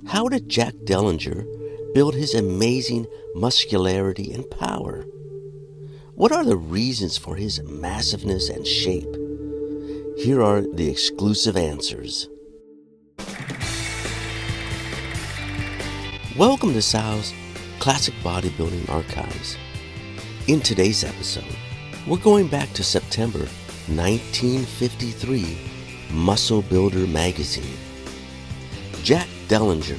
How did Jack Delinger build his amazing muscularity and power? What are the reasons for his massiveness and shape? Here are the exclusive answers. Welcome to Sal's Classic Bodybuilding Archives. In today's episode, we're going back to September 1953, Muscle Builder magazine. Jack Delinger,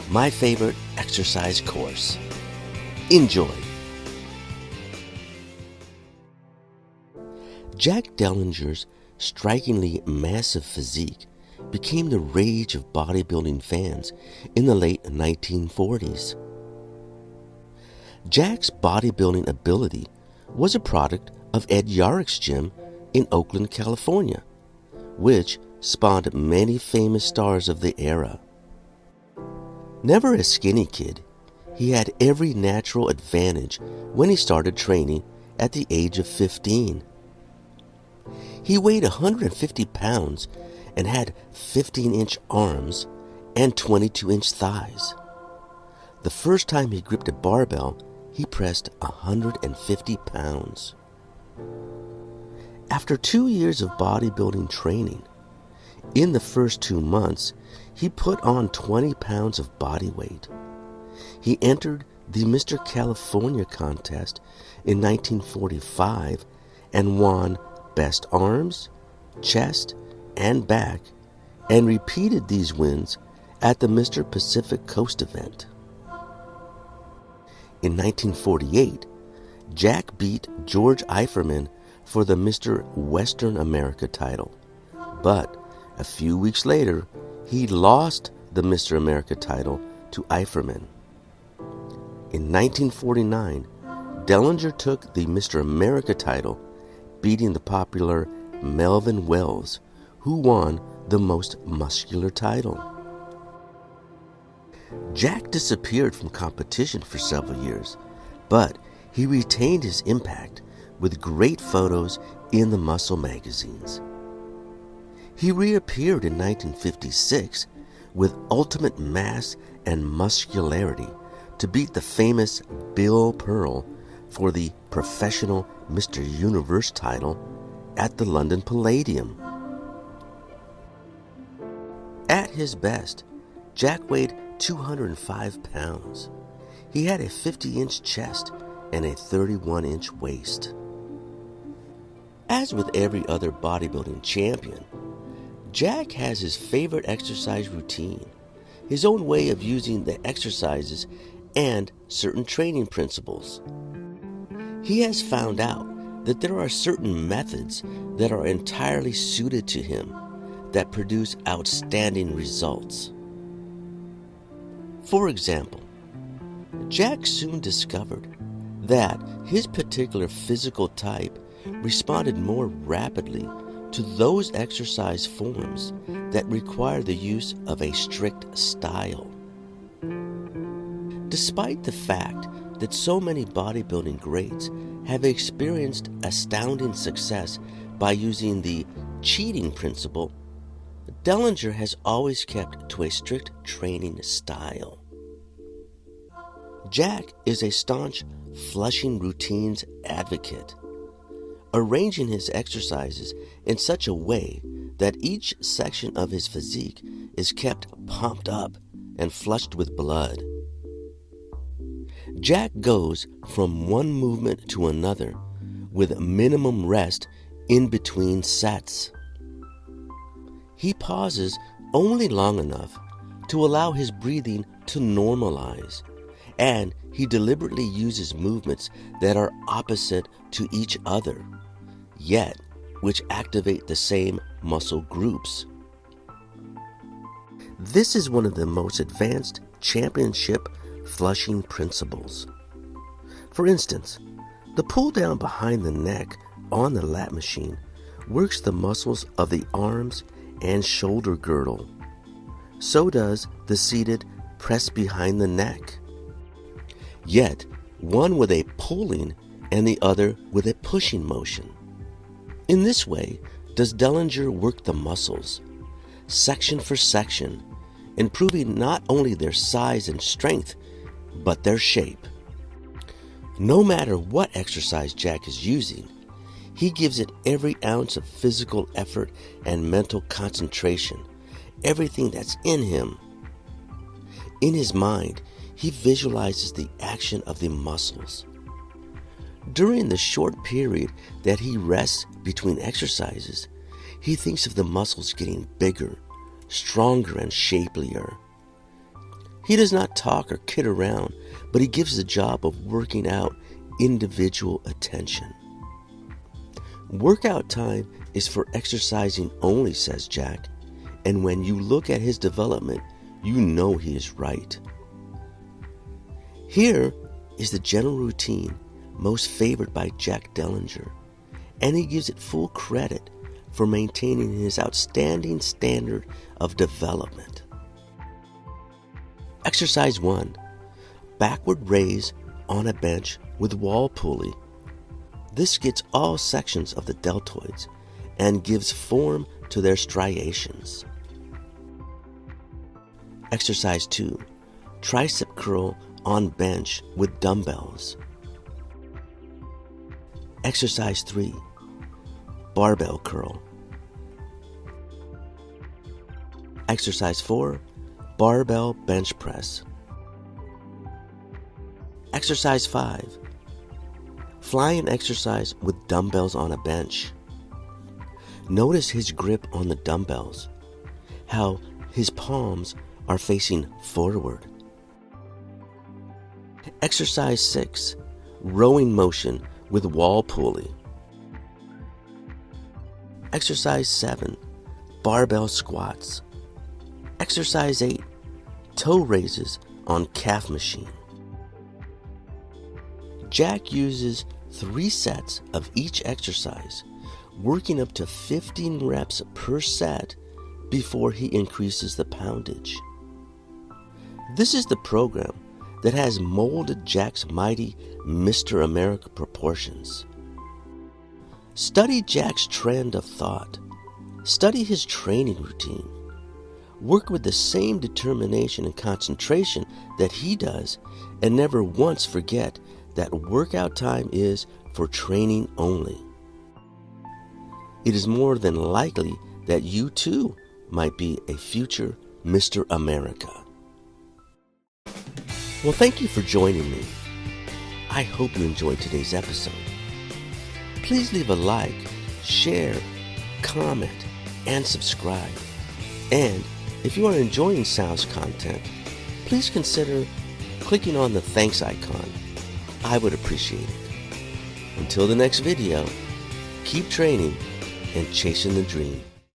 my favorite exercise course. Enjoy. Jack Delinger's strikingly massive physique became the rage of bodybuilding fans in the late 1940s. Jack's bodybuilding ability was a product of Ed Yarick's gym in Oakland, California, which spawned many famous stars of the era. Never a skinny kid, he had every natural advantage when he started training at the age of 15. He weighed 150 pounds and had 15-inch arms and 22-inch thighs. The first time he gripped a barbell, he pressed 150 pounds. After 2 years of bodybuilding training, in the first 2 months, he put on 20 pounds of body weight. He entered the Mr. California contest in 1945 and won Best Arms, Chest, and Back, and repeated these wins at the Mr. Pacific Coast event. In 1948, Jack beat George Eiferman for the Mr. Western America title, but a few weeks later, he lost the Mr. America title to Eiferman. In 1949, Delinger took the Mr. America title, beating the popular Melvin Wells, who won the most muscular title. Jack disappeared from competition for several years, but he retained his impact with great photos in the muscle magazines. He reappeared in 1956 with ultimate mass and muscularity to beat the famous Bill Pearl for the professional Mr. Universe title at the London Palladium. At his best, Jack weighed 205 pounds. He had a 50-inch chest and a 31-inch waist. As with every other bodybuilding champion, Jack has his favorite exercise routine, his own way of using the exercises, and certain training principles. He has found out that there are certain methods that are entirely suited to him that produce outstanding results. For example, Jack soon discovered that his particular physical type responded more rapidly to those exercise forms that require the use of a strict style. Despite the fact that so many bodybuilding greats have experienced astounding success by using the cheating principle, Delinger has always kept to a strict training style. Jack is a staunch flushing routines advocate, arranging his exercises in such a way that each section of his physique is kept pumped up and flushed with blood. Jack goes from one movement to another with minimum rest in between sets. He pauses only long enough to allow his breathing to normalize, and he deliberately uses movements that are opposite to each other, yet which activate the same muscle groups. This is one of the most advanced championship flushing principles. For instance, the pull down behind the neck on the lat machine works the muscles of the arms and shoulder girdle. So does the seated press behind the neck. Yet, one with a pulling and the other with a pushing motion. In this way, does Delinger work the muscles, section for section, improving not only their size and strength, but their shape. No matter what exercise Jack is using, he gives it every ounce of physical effort and mental concentration, everything that's in him. In his mind, he visualizes the action of the muscles. During the short period that he rests between exercises, he thinks of the muscles getting bigger, stronger, and shapelier. He does not talk or kid around, but he gives the job of working out individual attention. Workout time is for exercising only, says Jack, and when you look at his development, you know he is right. Here is the general routine most favored by Jack Delinger, and he gives it full credit for maintaining his outstanding standard of development. Exercise 1. Backward raise on a bench with wall pulley. This gets all sections of the deltoids and gives form to their striations. Exercise 2. Tricep curl on bench with dumbbells. Exercise 3. Barbell curl. Exercise 4. Barbell bench press. Exercise 5. Flying exercise with dumbbells on a bench. Notice his grip on the dumbbells, how his palms are facing forward. Exercise 6. Rowing motion with wall pulley. Exercise 7. Barbell squats. Exercise 8. Toe raises on calf machine. Jack uses 3 sets of each exercise, working up to 15 reps per set before he increases the poundage. This is the program that has molded Jack's mighty Mr. America proportions. Study Jack's trend of thought. Study his training routine. Work with the same determination and concentration that he does, and never once forget that workout time is for training only. It is more than likely that you too might be a future Mr. America. Well, thank you for joining me. I hope you enjoyed today's episode. Please leave a like, share, comment, and subscribe. And if you are enjoying Sal's content, please consider clicking on the thanks icon. I would appreciate it. Until the next video, keep training and chasing the dream.